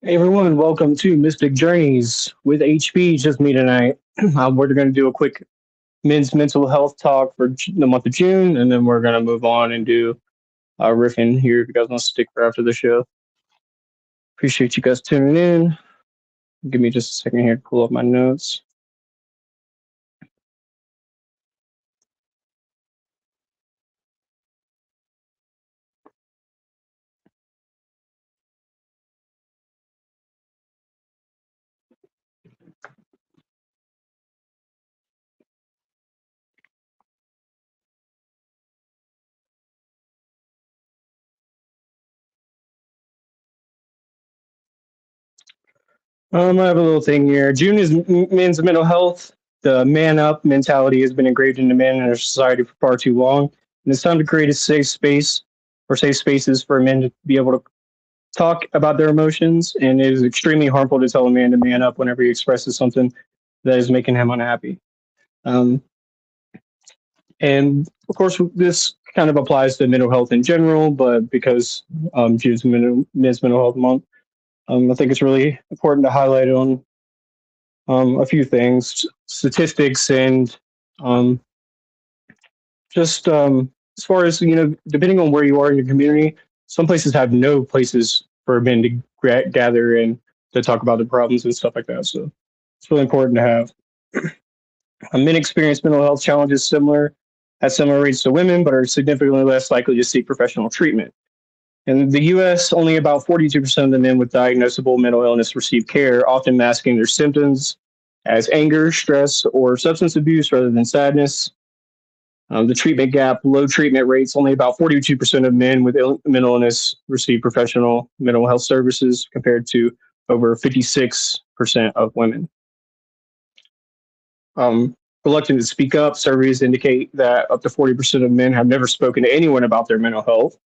Hey everyone, welcome to Mystic Journeys with HB. Just me tonight. We're going to do a quick men's mental health talk for the month of June, and then we're going to move on and do a riffing here if you guys want to stick for after the show. Appreciate you guys tuning in. Give me just a second here to pull up my notes. I have a little thing here. June is men's mental health. The man up mentality has been engraved into men in our society for far too long. And it's time to create a safe space or safe spaces for men to be able to talk about their emotions, and it is extremely harmful to tell a man to man up whenever he expresses something that is making him unhappy. Um, and of course, this kind of applies to mental health in general, but because June's Men's Mental Health Month, I think it's really important to highlight on a few things, statistics, and um, just as far as, depending on where you are in your community, some places have no places for men to gather and to talk about the problems and stuff like that. So it's really important to have. Men experience mental health challenges at similar rates to women, but are significantly less likely to seek professional treatment. In the US, only about 42% of the men with diagnosable mental illness receive care, often masking their symptoms as anger, stress, or substance abuse rather than sadness. The treatment gap, low treatment rates, only about 42% of men with mental illness receive professional mental health services compared to over 56% of women. Reluctant to speak up, surveys indicate that up to 40% of men have never spoken to anyone about their mental health.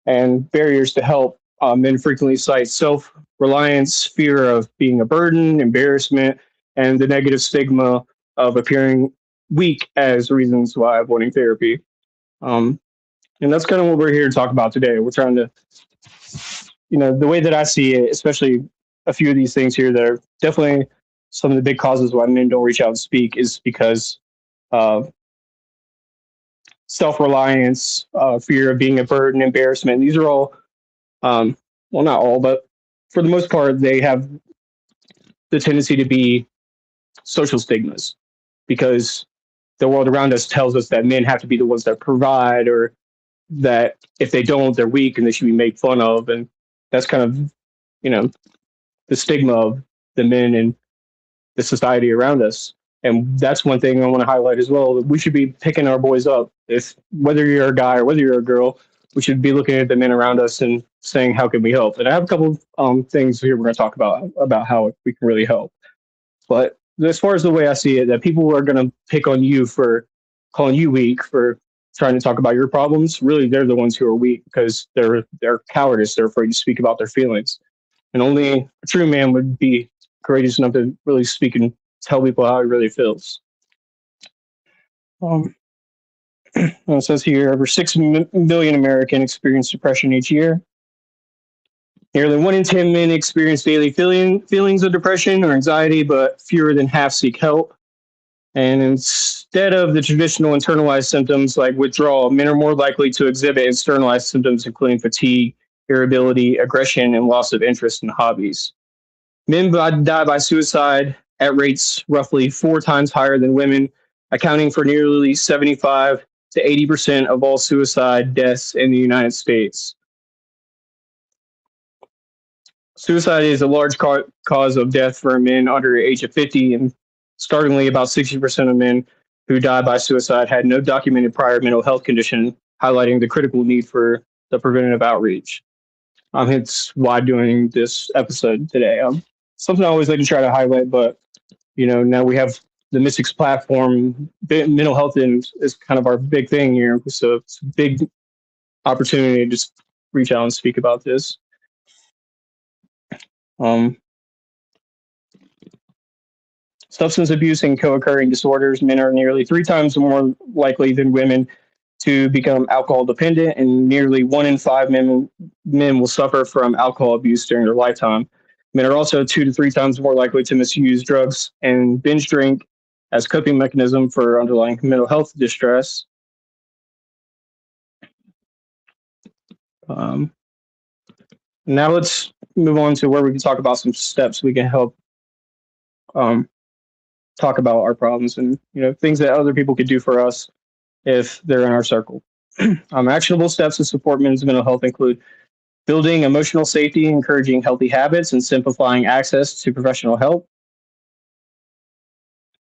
And barriers to help, men frequently cite self reliance, fear of being a burden, embarrassment, and the negative stigma of appearing weak as reasons why avoiding therapy. Um, and that's kind of what we're here to talk about today. We're trying to, the way that I see it, especially a few of these things here that are definitely some of the big causes why men don't reach out and speak is because uh, self reliance, fear of being a burden, embarrassment. These are all, well, not all, but for the most part, they have the tendency to be social stigmas because the world around us tells us that men have to be the ones that provide, or that if they don't, they're weak and they should be made fun of. And that's kind of, you know, the stigma of the men in the society around us. And that's one thing I want to highlight as well. We should be picking our boys up. If whether you're a guy or whether you're a girl, we should be looking at the men around us and saying, "How can we help?" And I have a couple things here we're going to talk about how we can really help. But as far as the way I see it, that people are going to pick on you for calling you weak for trying to talk about your problems. Really, they're the ones who are weak because they're cowardice. They're afraid to speak about their feelings, and only a true man would be courageous enough to really speak and tell people how he really feels. Um, it says here over 6 million Americans experience depression each year. Nearly 1 in 10 men experience daily feelings of depression or anxiety, but fewer than half seek help. And instead of the traditional internalized symptoms like withdrawal, men are more likely to exhibit externalized symptoms, including fatigue, irritability, aggression, and loss of interest in hobbies. Men die by suicide at rates roughly 4 times higher than women, accounting for nearly 75 to 80% of all suicide deaths in the United States. Suicide is a large cause of death for men under the age of 50, and startlingly, about 60% of men who die by suicide had no documented prior mental health condition, highlighting the critical need for the preventative outreach. Hence why doing this episode today. Something I always like to try to highlight, but now we have the Mystics platform. Mental health is kind of our big thing here, so it's a big opportunity to just reach out and speak about this. Um, Substance abuse and co-occurring disorders. Men are nearly 3 times more likely than women to become alcohol dependent, and nearly 1 in 5 men will suffer from alcohol abuse during their lifetime. Men are also 2 to 3 times more likely to misuse drugs and binge drink as coping mechanism for underlying mental health distress. Um, Now let's move on to where we can talk about some steps we can help um, talk about our problems and things that other people could do for us if they're in our circle. Actionable steps to support men's mental health include building emotional safety, encouraging healthy habits, and simplifying access to professional help.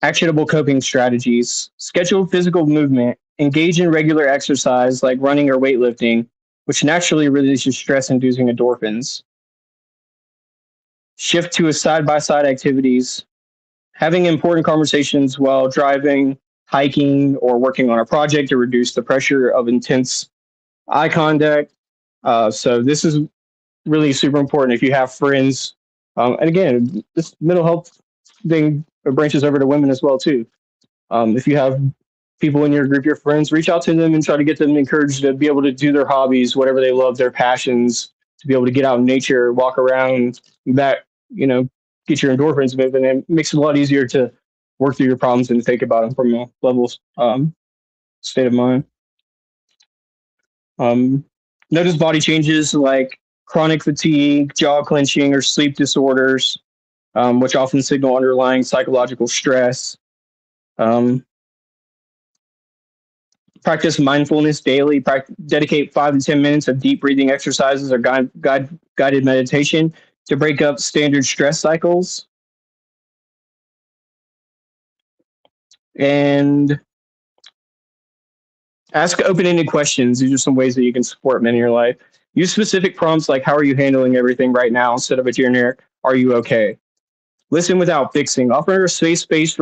Actionable coping strategies: schedule physical movement, engage in regular exercise like running or weightlifting, which naturally releases stress-inducing endorphins. Shift to a side-by-side activities, having important conversations while driving, hiking, or working on a project to reduce the pressure of intense eye contact. So this is really super important if you have friends. And again, this mental health thing branches over to women as well too. If you have people in your group, your friends, reach out to them and try to get them encouraged to be able to do their hobbies, whatever they love, their passions, to be able to get out in nature, walk around, that get your endorphins moving, and it makes it a lot easier to work through your problems and think about them from a level state of mind. Um, Notice body changes like chronic fatigue, jaw clenching, or sleep disorders, which often signal underlying psychological stress. Um, Practice mindfulness daily. Dedicate 5 to 10 minutes of deep breathing exercises or guided meditation to break up standard stress cycles. And ask open-ended questions. These are some ways that you can support men in your life. Use specific prompts like, how are you handling everything right now, instead of a generic, are you okay? Listen without fixing. Offer a safe space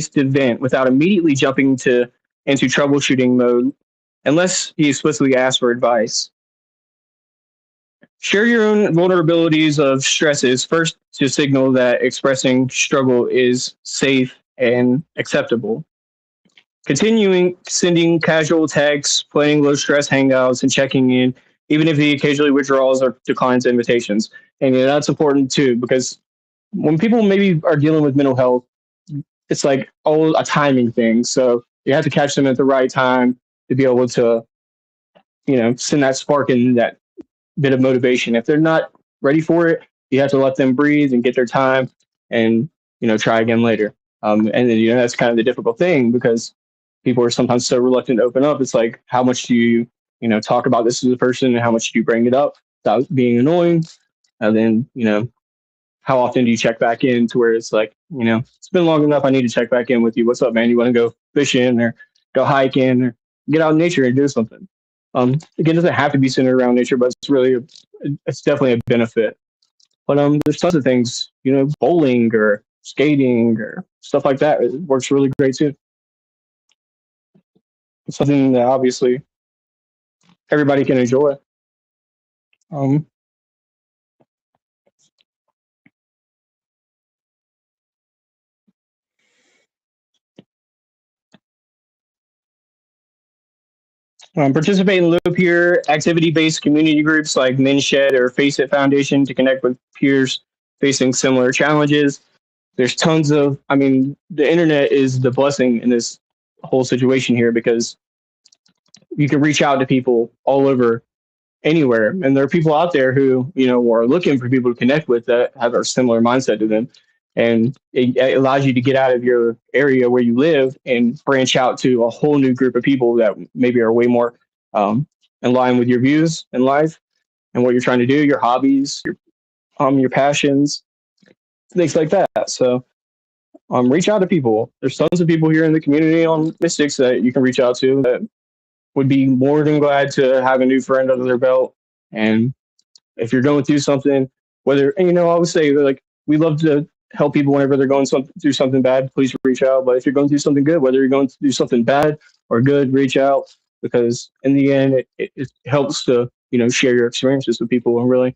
to vent without immediately jumping into troubleshooting mode, unless he explicitly asks for advice. Share your own vulnerabilities of stresses first to signal that expressing struggle is safe and acceptable. Continuing sending casual texts, planning low stress hangouts, and checking in, even if he occasionally withdraws or declines invitations. And that's important too, because when people maybe are dealing with mental health, it's like a timing thing. So you have to catch them at the right time to be able to, send that spark and that bit of motivation. If they're not ready for it, you have to let them breathe and get their time and, try again later. And then, that's kind of the difficult thing, because people are sometimes so reluctant to open up. It's like, how much do you, talk about this as a person, and how much do you bring it up without being annoying? And then, how often do you check back in to where it's like, it's been long enough. I need to check back in with you. What's up, man? You want to go fishing or go hiking or get out in nature and do something? Again, it doesn't have to be centered around nature, but it's definitely a benefit. But there's tons of things, bowling or skating or stuff like that. It works really great too. It's something that obviously everybody can enjoy. Um, Participate in low peer activity-based community groups like MenShed or Face It Foundation to connect with peers facing similar challenges. There's tons of, the internet is the blessing in this whole situation here, because you can reach out to people all over, anywhere. And there are people out there who, are looking for people to connect with that have a similar mindset to them. And it allows you to get out of your area where you live and branch out to a whole new group of people that maybe are way more in line with your views in life and what you're trying to do, your hobbies, your passions, things like that. So reach out to people. There's tons of people here in the community on Mystics that you can reach out to that would be more than glad to have a new friend under their belt. And if you're going through something, I would say, like, we love to help people whenever they're going through something bad. Please reach out. But if you're going through something good, whether you're going to do something bad or good, reach out, because in the end, it helps to share your experiences with people and really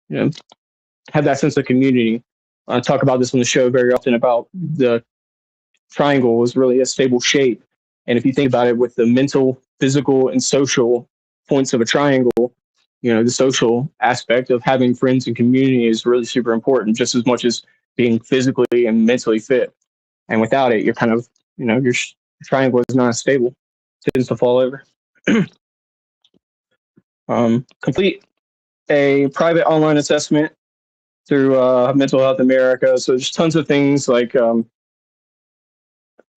have that sense of community. I talk about this on the show very often about the triangle is really a stable shape. And if you think about it with the mental, physical, and social points of a triangle, the social aspect of having friends and community is really super important, just as much as being physically and mentally fit. And without it, you're kind of, your triangle is not stable, it tends to fall over. Complete a private online assessment through Mental Health America. So there's tons of things like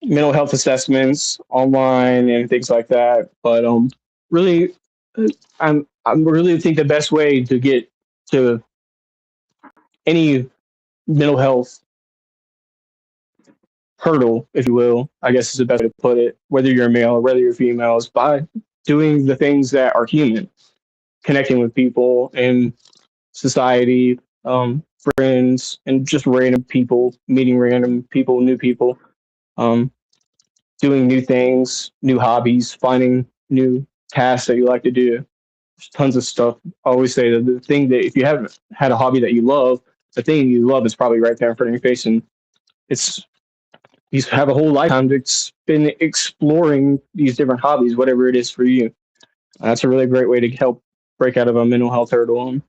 mental health assessments online and things like that. But really, I'm really think the best way to get to any mental health hurdle, if you will, I guess is the best way to put it, whether you're a male or whether you're female, is by doing the things that are human, connecting with people in society, friends, and just random people, meeting random people, new people, um, doing new things, new hobbies, finding new tasks that you like to do. There's tons of stuff. I always say that the thing that if you haven't had a hobby that you love, the thing you love is probably right there in front of your face, and it's you have a whole lifetime to spend exploring these different hobbies, whatever it is for you. That's a really great way to help break out of a mental health hurdle.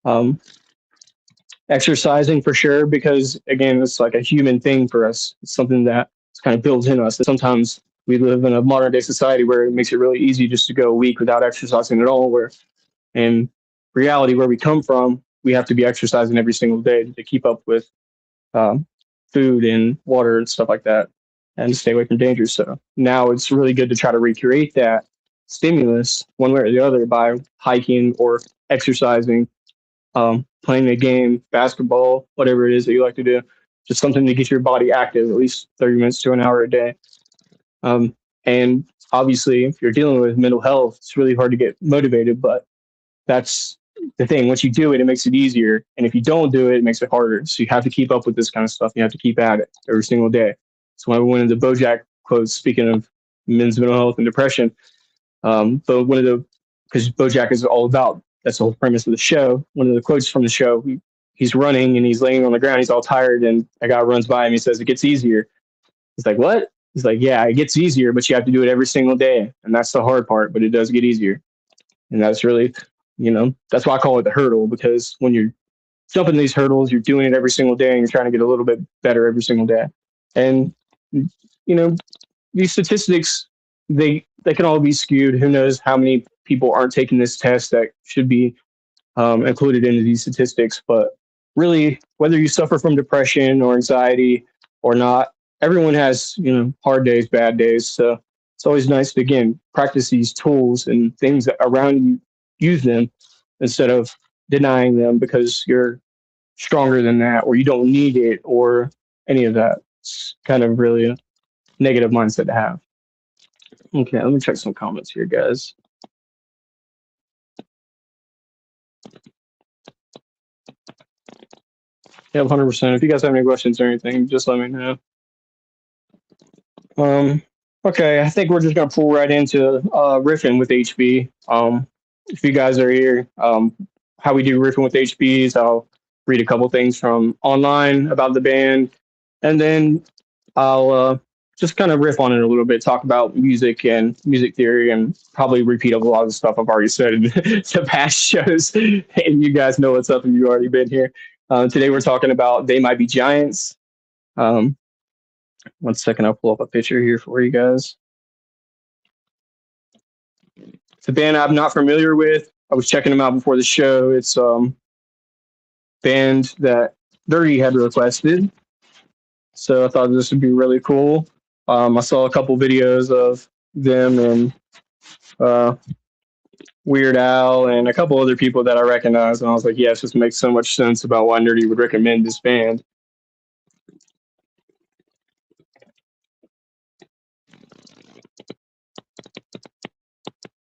Um, Exercising for sure, because again, it's like a human thing for us. It's something that kind of builds in us. Sometimes we live in a modern day society where it makes it really easy just to go a week without exercising at all. Where in reality, where we come from, we have to be exercising every single day to keep up with um, food and water and stuff like that, and stay away from danger. So now it's really good to try to recreate that stimulus one way or the other by hiking or exercising, playing a game, basketball, whatever it is that you like to do. Just something to get your body active, at least 30 minutes to an hour a day. And obviously, if you're dealing with mental health, it's really hard to get motivated, but that's the thing. Once you do it, it makes it easier. And if you don't do it, it makes it harder. So you have to keep up with this kind of stuff. You have to keep at it every single day. So when I went into BoJack quotes, speaking of men's mental health and depression, but one of the, because BoJack is all about, that's the whole premise of the show. One of the quotes from the show, he's running and he's laying on the ground. He's all tired, and a guy runs by him. He says, "It gets easier." He's like, "What?" He's like, "Yeah, it gets easier, but you have to do it every single day. And that's the hard part, but it does get easier." And that's really, that's why I call it the hurdle, because when you're jumping these hurdles, you're doing it every single day and you're trying to get a little bit better every single day. And, these statistics, they can all be skewed. Who knows how many people aren't taking this test that should be included into these statistics. But really, whether you suffer from depression or anxiety or not, everyone has, hard days, bad days. So it's always nice to, again, practice these tools and things around you, use them instead of denying them because you're stronger than that or you don't need it or any of that. It's kind of really a negative mindset to have. Okay, let me check some comments here, guys. Yeah, 100%. If you guys have any questions or anything, just let me know. Okay, I think we're just gonna pull right into riffing with HB. If you guys are here, how we do riffing with HBs, I'll read a couple things from online about the band, and then I'll just kind of riff on it a little bit, talk about music and music theory, and probably repeat a lot of the stuff I've already said in the past shows. And you guys know what's up if you've already been here. Today we're talking about They Might Be Giants. 1 second, I'll pull up a picture here for you guys. It's a band I'm not familiar with. I was checking them out before the show. It's a band that Dirty had requested. So I thought this would be really cool. I saw a couple videos of them and Weird Al and a couple other people that I recognize. And I was like, yes, this makes so much sense about why Nerdy would recommend this band.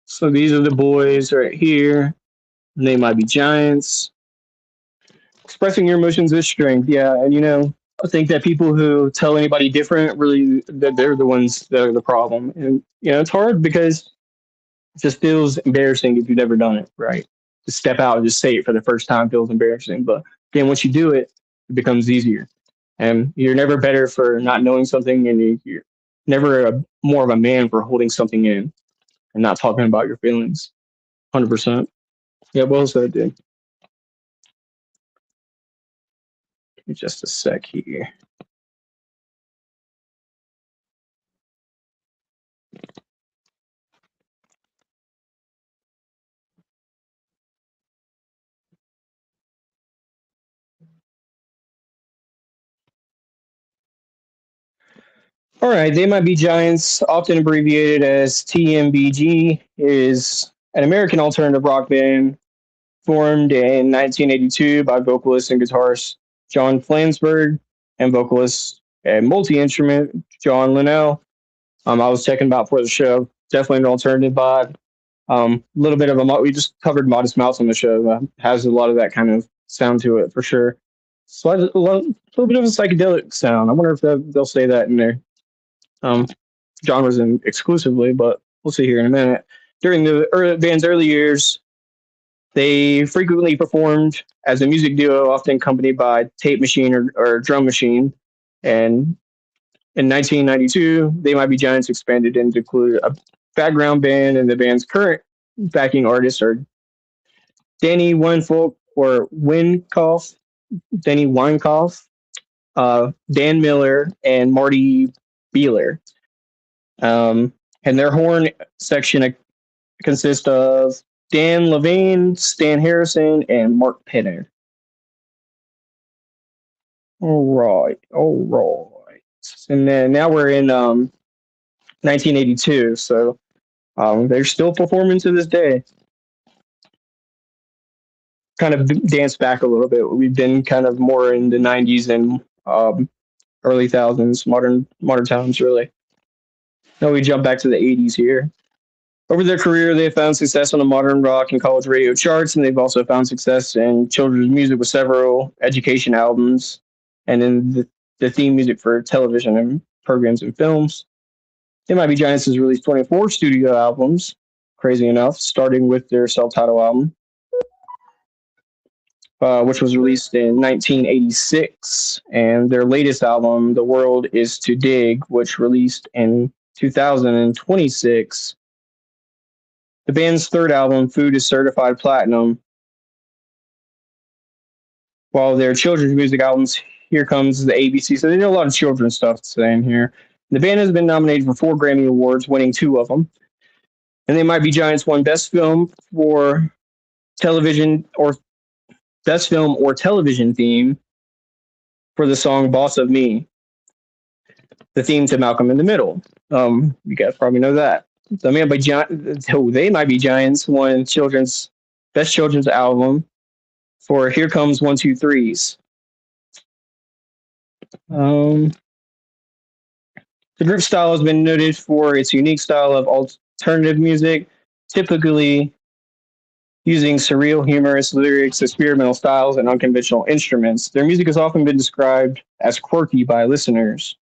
So these are the boys right here. They Might Be Giants. Expressing your emotions is strength. Yeah. And, I think that people who tell anybody different, really, that they're the ones that are the problem. And, it's hard because it just feels embarrassing if you've never done it, right? To step out and just say it for the first time feels embarrassing. But again, once you do it, it becomes easier. And you're never better for not knowing something, and you're never more of a man for holding something in and not talking about your feelings. 100%. Yeah, well said, dude. Give me just a sec here. All right, They Might Be Giants, often abbreviated as TMBG, is an American alternative rock band formed in 1982 by vocalist and guitarist John Flansburgh and vocalist and multi-instrument John Linnell. I was checking about for the show. Definitely an alternative vibe. A little bit of we just covered Modest Mouse on the show. Has a lot of that kind of sound to it for sure. Little bit of a psychedelic sound. I wonder if they'll say that in their um, genres and exclusively, but we'll see here in a minute. During the band's early years, they frequently performed as a music duo, often accompanied by tape machine or drum machine. And in 1992, They Might Be Giants expanded into include a background band, and the band's current backing artists are Danny Weinfolk or Winkoff, Danny Weinkoff, Dan Miller, and Marty Beeler. And their horn section consists of Dan Levine, Stan Harrison, and Mark Penner. All right. And then now we're in 1982, so they're still performing to this day. Kind of dance back a little bit. We've been kind of more in the 90s and early thousands, modern times, really. Now we jump back to the 80s here. Over their career, they have found success on the modern rock and college radio charts, and they've also found success in children's music with several education albums and in the theme music for television and programs and films. They Might Be Giants has released 24 studio albums, crazy enough, starting with their self-titled album, which was released in 1986, and their latest album, The World Is to Dig, which released in 2026. The band's third album, Food, is certified platinum, while their children's music albums, Here Comes the ABC. So they do a lot of children's stuff today in here. The band has been nominated for 4 Grammy Awards, winning 2 of them. And They Might Be Giants won Best Film for Television or Best Film or Television Theme for the song Boss of Me, the theme to Malcolm in the Middle. You guys probably know that. They Might Be Giants won Best Children's Album for Here Comes 1-2-3s. The group style has been noted for its unique style of alternative music, typically using surreal, humorous lyrics, experimental styles, and unconventional instruments. Their music has often been described as quirky by listeners.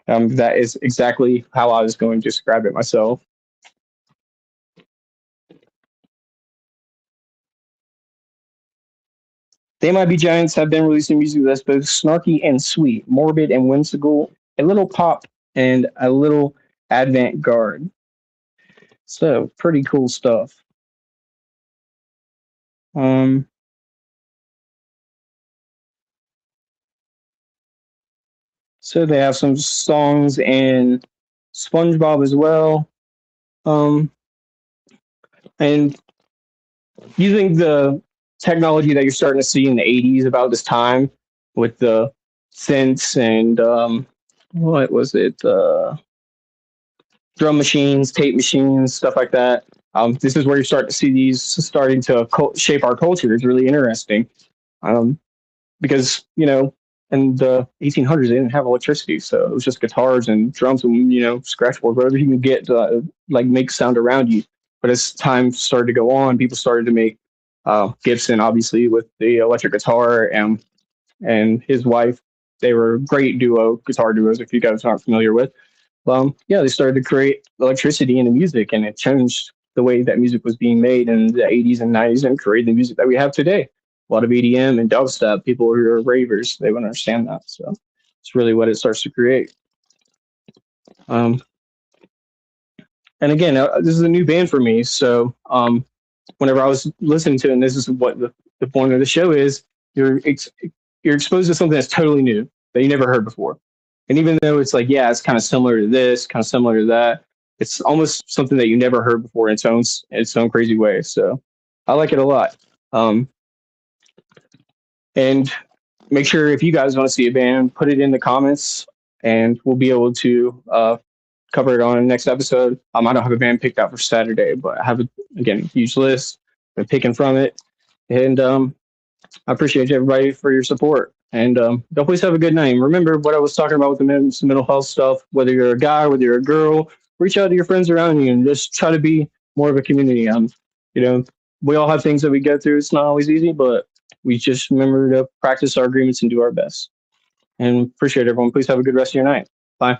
That is exactly how I was going to describe it myself. They Might Be Giants have been releasing music that's both snarky and sweet, morbid and whimsical, a little pop and a little avant-garde. So, pretty cool stuff. So they have some songs in SpongeBob as well. And using the technology that you're starting to see in the 80s about this time with the synths and what was it? Drum machines, tape machines, stuff like that. This is where you start to see these starting to shape our culture. It's really interesting because, in the 1800s, they didn't have electricity. So it was just guitars and drums and, scratchboard, whatever you can get to make sound around you. But as time started to go on, people started to make Gibson, obviously, with the electric guitar and his wife. They were great guitar duos, if you guys aren't familiar with. They started to create electricity in the music, and it changed the way that music was being made in the 80s and 90s and created the music that we have today. A lot of EDM and dubstep, people who are ravers, they would understand that. So it's really what it starts to create. And again, this is a new band for me. So whenever I was listening to it, and this is what the point of the show is, you're you're exposed to something that's totally new that you never heard before. And even though it's like, yeah, it's kind of similar to this, kind of similar to that, it's almost something that you never heard before in its own crazy way. So I like it a lot. Um, and make sure if you guys want to see a band, put it in the comments, and we'll be able to cover it on the next episode. I don't have a band picked out for Saturday, but I have again a huge list. Been picking from it, and I appreciate everybody for your support. And y'all please have a good night. And remember what I was talking about with the mental health stuff. Whether you're a guy, whether you're a girl, reach out to your friends around you and just try to be more of a community. You know, we all have things that we go through. It's not always easy, but we just remember to practice our agreements and do our best. And appreciate everyone. Please have a good rest of your night. Bye.